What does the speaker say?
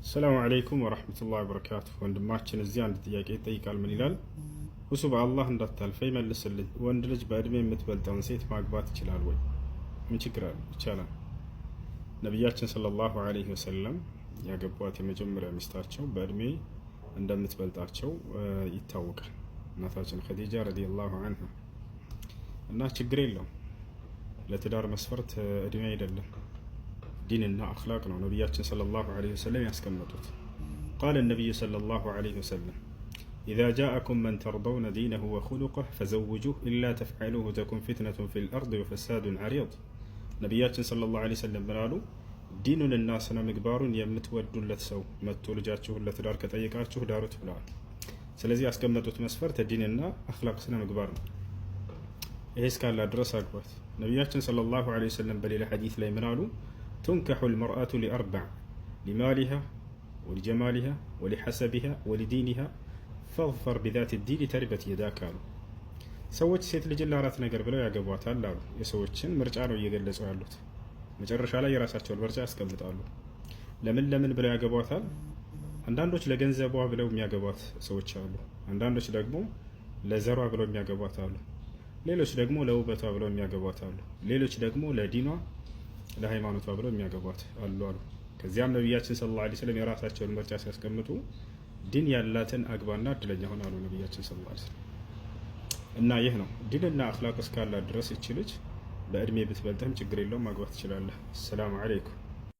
السلام عليكم ورحمة الله وبركاته ወንድማችን እዚህ አንድ ጥያቄ ይጠይቃል ምን ይላል እሱ በአላህ እንዳታልፈ ይመልስልኝ ወንድ ልጅ በእድሜ የምትበልጠውን ሴት ማግባት ይችላል ወይ ምን ችግር አለ ይቻላል ነብያችን ሰለላሁ ዐለይሂ ወሰለም ያገቧት የመጀመሪያ ሚስታቸው በእድሜ እንደምትበልጣቸው ይታወቃል እናታችን ኸዲጃ ረዲየላሁ ዐንሃ እና ችግር የለውም ለትዳር መስፈርት እድሜ አይደለም ديننا أخلاقنا نبياتنا صلى الله عليه وسلم يسكمتوت قال النبي صلى الله عليه وسلم إذا جاءكم من ترضون دينه وخلقه فزوجوه إلا تفعلوه تكون فتنة في الأرض وفساد عريض نبياتنا صلى الله عليه وسلم بلالو دين الناس مقبار يمتود لتسو متو لجاتشه لتدار كتأيكاتشه دارت بلال سلزي أسكمتوت مسفرت ديننا أخلاق سنة مقبار إيش كان لا درس أكبر نبياتنا صلى الله عليه وسلم بليل حديث لا يمنالو تنكح المرأة لأربع لمالها ولجمالها ولحسبها ولدينها فاظفر بذات الدين تربت يداك قالوا سوت ሴት ልጅ ለአራት ነገር ብለው ያገቧታል አሉ የሰዎችን ምርጫ ነው እየገለጹ ያሉት መጨረሻ ላይ የራሳቸውን ምርጫ ያስቀምጣሉ ለምን ብለው ያገቧታል አንዳንዶች ለገንዘቧ ብለው የሚያገቧት ሰዎች አሉ አንዳንዶች ደግሞ ለዘሯ ብለው የሚያገቧት አሉ ሌሎች ደግሞ ለውበቷ ብለው የሚያገቧት አሉ ሌሎች ደግሞ ለዲኗ ለሃይማኖቷ ብለው የሚያገቧት አሉ ከዚያም ነብያችን ሰለላሁ ዐለይሂ ወሰለም የራሳቸውን ምርጫ ሲያስቀምጡ ዲን ያላትን አግባና እድለኛ ሆና ነው ነብያችን ሰለላሁ ዐለይሂ ወሰለም እና ይህ ነው ዲንና አኽላቅ እስካላት ድረስ እቺ ልጅ በእድሜ ብትበልጥም ችግር የለውም ማግባት ትችላለህ። ሰላም አለይኩም